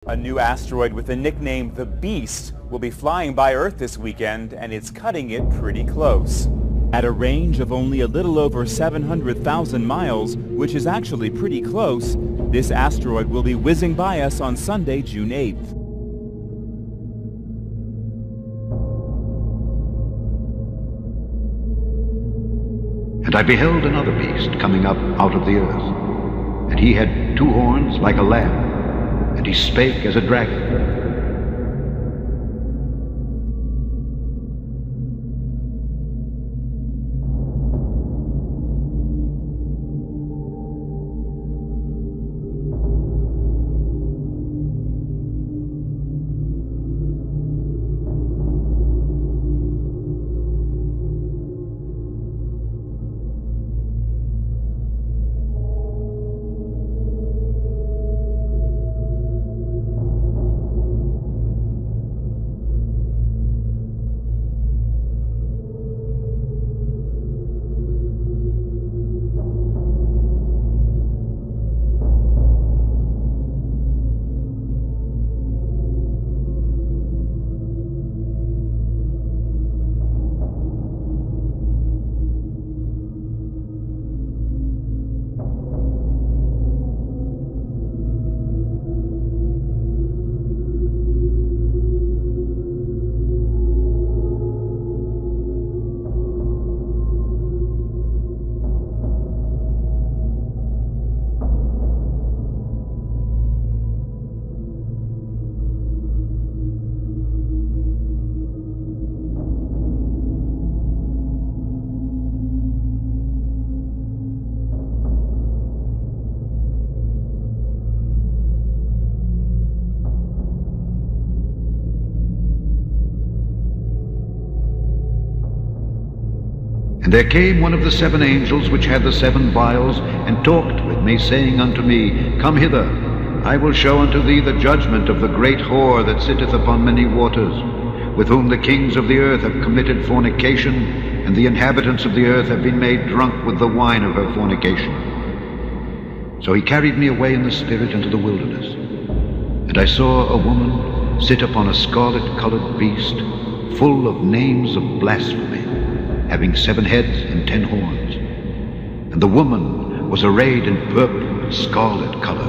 A new asteroid with the nickname the Beast will be flying by Earth this weekend, and it's cutting it pretty close. At a range of only a little over 700,000 miles, which is actually pretty close, this asteroid will be whizzing by us on Sunday, June 8th. And I beheld another beast coming up out of the earth, and he had 2 horns like a lamb, and he spake as a dragon. And there came one of the 7 angels which had the 7 vials, and talked with me, saying unto me, Come hither, I will show unto thee the judgment of the great whore that sitteth upon many waters, with whom the kings of the earth have committed fornication, and the inhabitants of the earth have been made drunk with the wine of her fornication. So he carried me away in the spirit into the wilderness, and I saw a woman sit upon a scarlet-colored beast, full of names of blasphemy, having 7 heads and 10 horns. And the woman was arrayed in purple and scarlet color,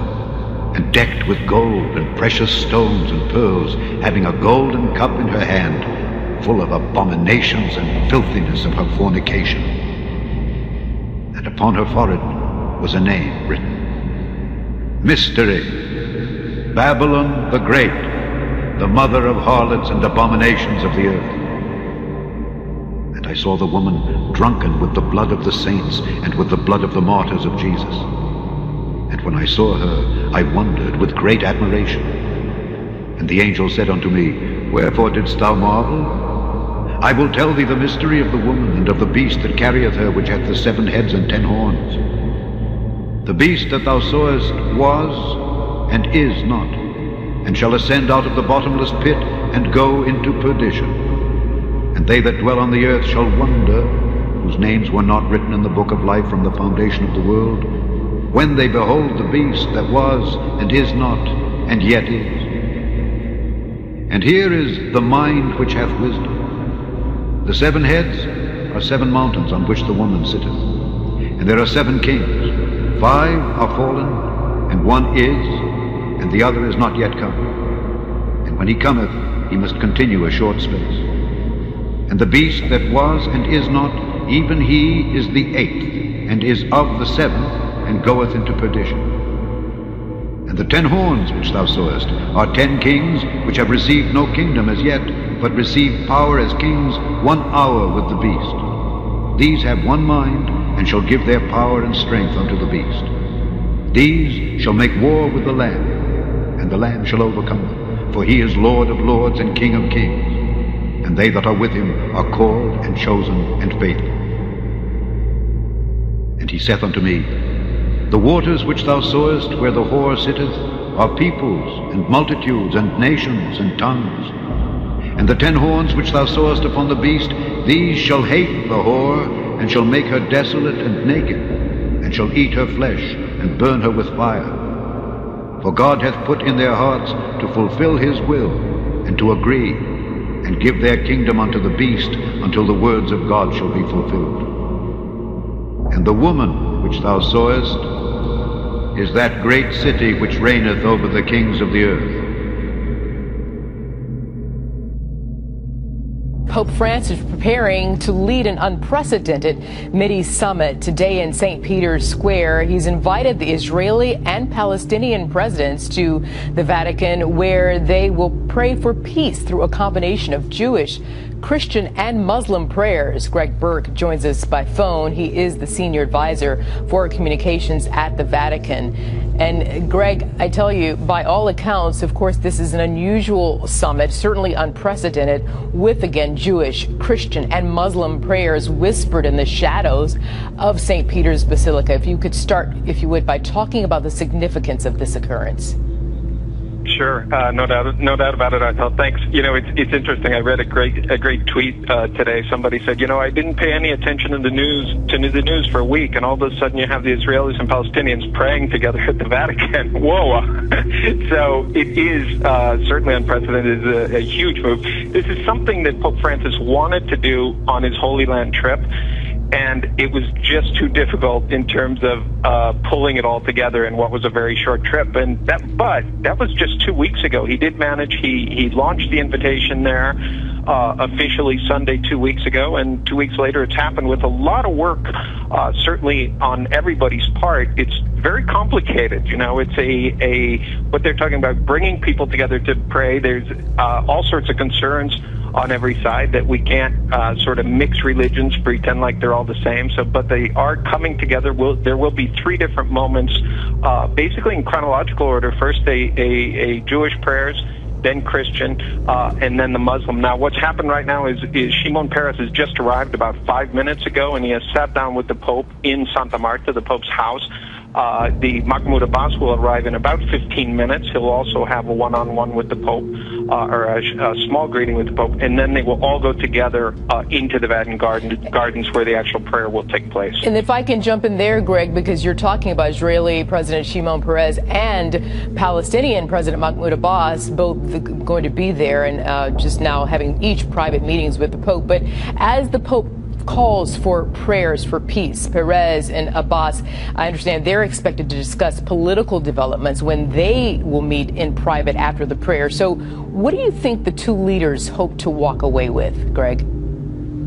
and decked with gold and precious stones and pearls, having a golden cup in her hand, full of abominations and filthiness of her fornication. And upon her forehead was a name written, Mystery, Babylon the Great, the mother of harlots and abominations of the earth. And I saw the woman drunken with the blood of the saints and with the blood of the martyrs of Jesus. And when I saw her, I wondered with great admiration. And the angel said unto me, Wherefore didst thou marvel? I will tell thee the mystery of the woman and of the beast that carrieth her, which hath the 7 heads and 10 horns. The beast that thou sawest was and is not, and shall ascend out of the bottomless pit and go into perdition. And they that dwell on the earth shall wonder, whose names were not written in the book of life from the foundation of the world, when they behold the beast that was and is not and yet is. And here is the mind which hath wisdom. The 7 heads are 7 mountains on which the woman sitteth, and there are 7 kings. 5 are fallen, and 1 is, and the other is not yet come. And when he cometh, he must continue a short space. And the beast that was and is not, even he is the 8th, and is of the 7th, and goeth into perdition. And the 10 horns which thou sawest are 10 kings, which have received no kingdom as yet, but receive power as kings 1 hour with the beast. These have 1 mind, and shall give their power and strength unto the beast. These shall make war with the Lamb, and the Lamb shall overcome them, for he is Lord of lords and King of kings. And they that are with him are called and chosen and faithful. And he saith unto me, The waters which thou sawest where the whore sitteth are peoples and multitudes and nations and tongues. And the 10 horns which thou sawest upon the beast, these shall hate the whore, and shall make her desolate and naked, and shall eat her flesh and burn her with fire. For God hath put in their hearts to fulfill his will, and to agree, and give their kingdom unto the beast, until the words of God shall be fulfilled. And the woman which thou sawest is that great city which reigneth over the kings of the earth. Pope Francis is preparing to lead an unprecedented Mideast summit today in St. Peter's Square. He's invited the Israeli and Palestinian presidents to the Vatican, where they will pray for peace through a combination of Jewish, Christian, and Muslim prayers. Greg Burke joins us by phone. He is the senior advisor for communications at the Vatican. And Greg, I tell you, by all accounts, of course, this is an unusual summit, certainly unprecedented, with, again, Jewish, Christian, and Muslim prayers whispered in the shadows of St. Peter's Basilica. If you could start, if you would, by talking about the significance of this occurrence. Sure, no doubt about it. I thought, thanks. You know, it's interesting. I read a great tweet today. Somebody said, you know, I didn't pay any attention to the news for a week, and all of a sudden you have the Israelis and Palestinians praying together at the Vatican. Whoa! So it is certainly unprecedented. It's a huge move. This is something that Pope Francis wanted to do on his Holy Land trip, and it was just too difficult in terms of pulling it all together in what was a very short trip. But that was just 2 weeks ago. He did manage. He launched the invitation there officially Sunday 2 weeks ago, and 2 weeks later it's happened with a lot of work, certainly on everybody's part. It's very complicated. You know, it's what they're talking about, bringing people together to pray. There's all sorts of concerns on every side that we can't sort of mix religions, pretend like they're all the same. But they are coming together. There will be three different moments, basically in chronological order. First, a Jewish prayers, then Christian, and then the Muslim. Now, what's happened right now is Shimon Peres has just arrived about 5 minutes ago, and he has sat down with the Pope in Santa Marta, the Pope's house. The Mahmoud Abbas will arrive in about 15 minutes. He'll also have a one-on-one with the Pope, or a small greeting with the Pope, and then they will all go together into the Vatican gardens where the actual prayer will take place. And if I can jump in there, Greg, because you're talking about Israeli President Shimon Peres and Palestinian President Mahmoud Abbas, both going to be there and just now having each private meetings with the Pope. But as the Pope calls for prayers for peace, Peres and Abbas, I understand they're expected to discuss political developments when they will meet in private after the prayer. So what do you think the two leaders hope to walk away with, Greg?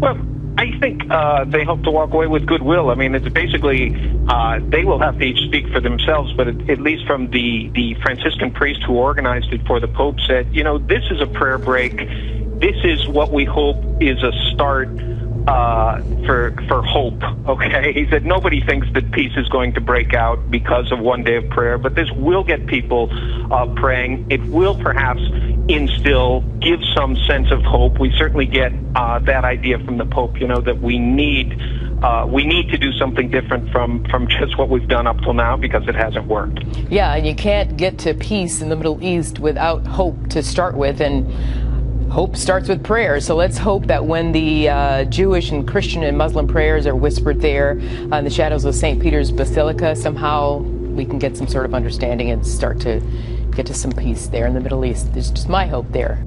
Well, I think they hope to walk away with goodwill. I mean, it's basically, they will have to each speak for themselves, but at least from the Franciscan priest who organized it for the Pope said, you know, this is a prayer break. This is what we hope is a start for hope, okay? He said nobody thinks that peace is going to break out because of one day of prayer, but this will get people praying. It will perhaps give some sense of hope. We certainly get that idea from the Pope, you know, that we need to do something different from just what we've done up till now, because it hasn't worked. Yeah, and you can't get to peace in the Middle East without hope to start with, and hope starts with prayer. So let's hope that when the Jewish and Christian and Muslim prayers are whispered there in the shadows of St. Peter's Basilica, somehow we can get some sort of understanding and start to get to some peace there in the Middle East. There's just my hope there.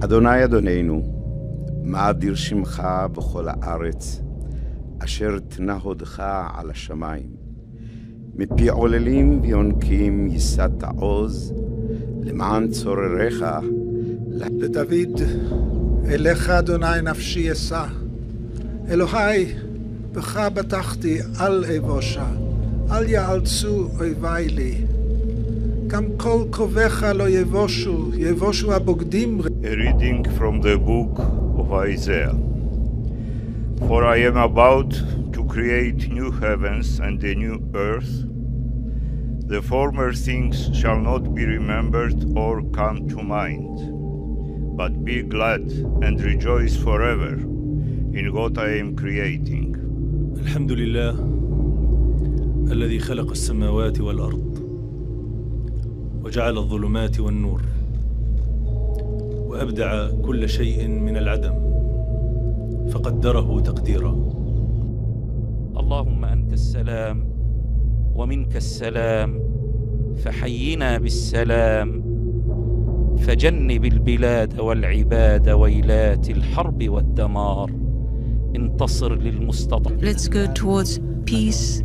אדוני אדוננו, מה אדיר שמך בכל הארץ, אשר תנה הודך על השמיים. מפי עוללים ויונקים יישאת עוז, למען צורריך. לדוד, אליך אדוני נפשי אשא. אלוהי, בך בטחתי, אל אבושה, אל יאלצו אויבי לי. גם כל קרוביך לא יבושו, יבושו הבוגדים. A reading from the book of of Isaiah. For I am about to create new heavens and a new earth. The former things shall not be remembered or come to mind. But be glad and rejoice forever in what I am creating. الحمد لله الذي خلق السماوات والأرض وجعل الظلمات والنور وأبدع كل شيء من العدم فقدره تقديرا. اللهم أنت السلام ومنك السلام فحينا بالسلام فجنب البلاد والعباد ويلات الحرب والدمار انتصر للمستضعفين. Let's go towards peace,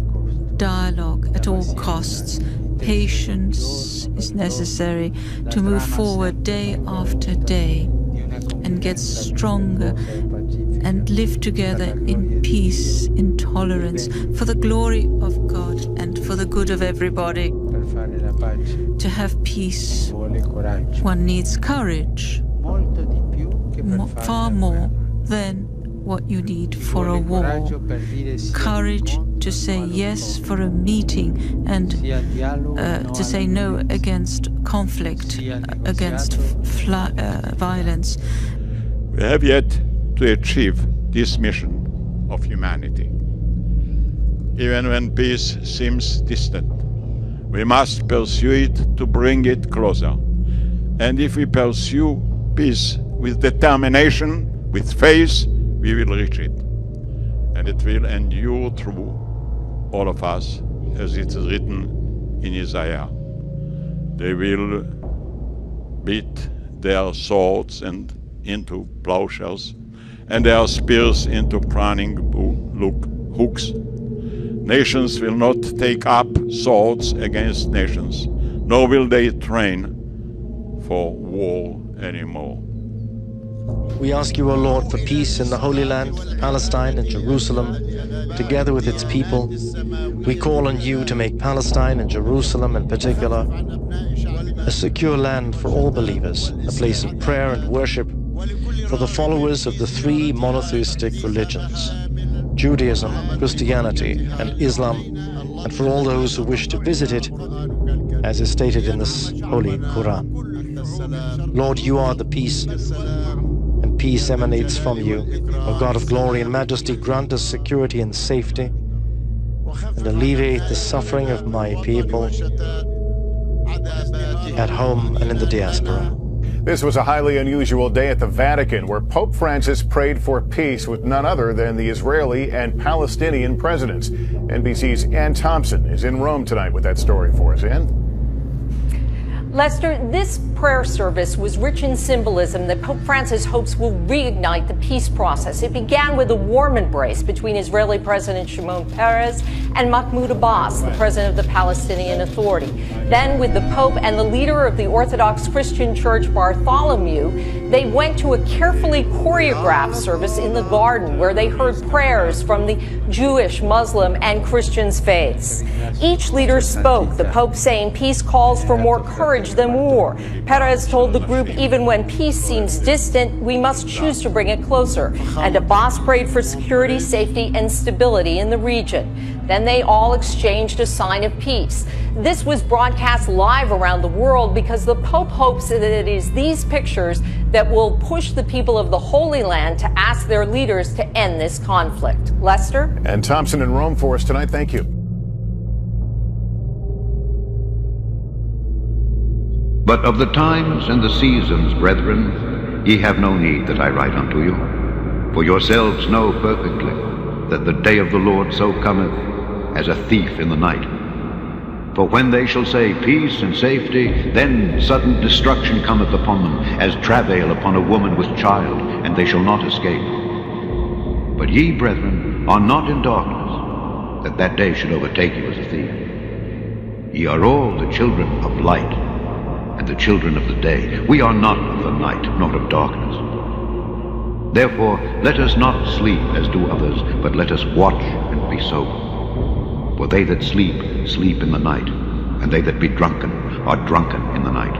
dialogue at all costs. Patience is necessary to move forward day after day and get stronger and live together in peace, in tolerance, for the glory of God and for the good of everybody. To have peace, one needs courage, far more than what you need for a war. Courage to say yes for a meeting and to say no against conflict, against violence. We have yet to achieve this mission of humanity. Even when peace seems distant, we must pursue it to bring it closer. And if we pursue peace with determination, with faith, we will reach it. And it will endure through all of us, as it is written in Isaiah. They will beat their swords into plowshares and their spears into pruning hooks. Nations will not take up swords against nations, nor will they train for war anymore. We ask you, O Lord, for peace in the Holy Land, Palestine and Jerusalem, together with its people. We call on you to make Palestine and Jerusalem in particular a secure land for all believers, a place of prayer and worship for the followers of the three monotheistic religions, Judaism, Christianity and Islam, and for all those who wish to visit it, as is stated in this Holy Quran. Lord, you are the peace, and peace emanates from you. O God of glory and majesty, grant us security and safety, and alleviate the suffering of my people at home and in the diaspora. This was a highly unusual day at the Vatican, where Pope Francis prayed for peace with none other than the Israeli and Palestinian presidents. NBC's Ann Thompson is in Rome tonight with that story for us. Ann? Lester, this prayer service was rich in symbolism that Pope Francis hopes will reignite the peace process. It began with a warm embrace between Israeli President Shimon Peres and Mahmoud Abbas, the president of the Palestinian Authority. Then, with the Pope and the leader of the Orthodox Christian Church, Bartholomew, they went to a carefully choreographed service in the garden where they heard prayers from the Jewish, Muslim, and Christian faiths. Each leader spoke, the Pope saying peace calls for more courage than war. Peres told the group, even when peace seems distant, we must choose to bring it closer. And Abbas prayed for security, safety, and stability in the region. Then they all exchanged a sign of peace. This was broadcast live around the world because the Pope hopes that it is these pictures that will push the people of the Holy Land to ask their leaders to end this conflict. Lester? And Thompson in Rome for us tonight. Thank you. But of the times and the seasons, brethren, ye have no need that I write unto you. For yourselves know perfectly that the day of the Lord so cometh as a thief in the night. For when they shall say peace and safety, then sudden destruction cometh upon them, as travail upon a woman with child, and they shall not escape. But ye, brethren, are not in darkness, that that day should overtake you as a thief. Ye are all the children of light, and the children of the day. We are not of the night, nor of darkness. Therefore, let us not sleep as do others, but let us watch and be sober. For they that sleep, sleep in the night, and they that be drunken are drunken in the night.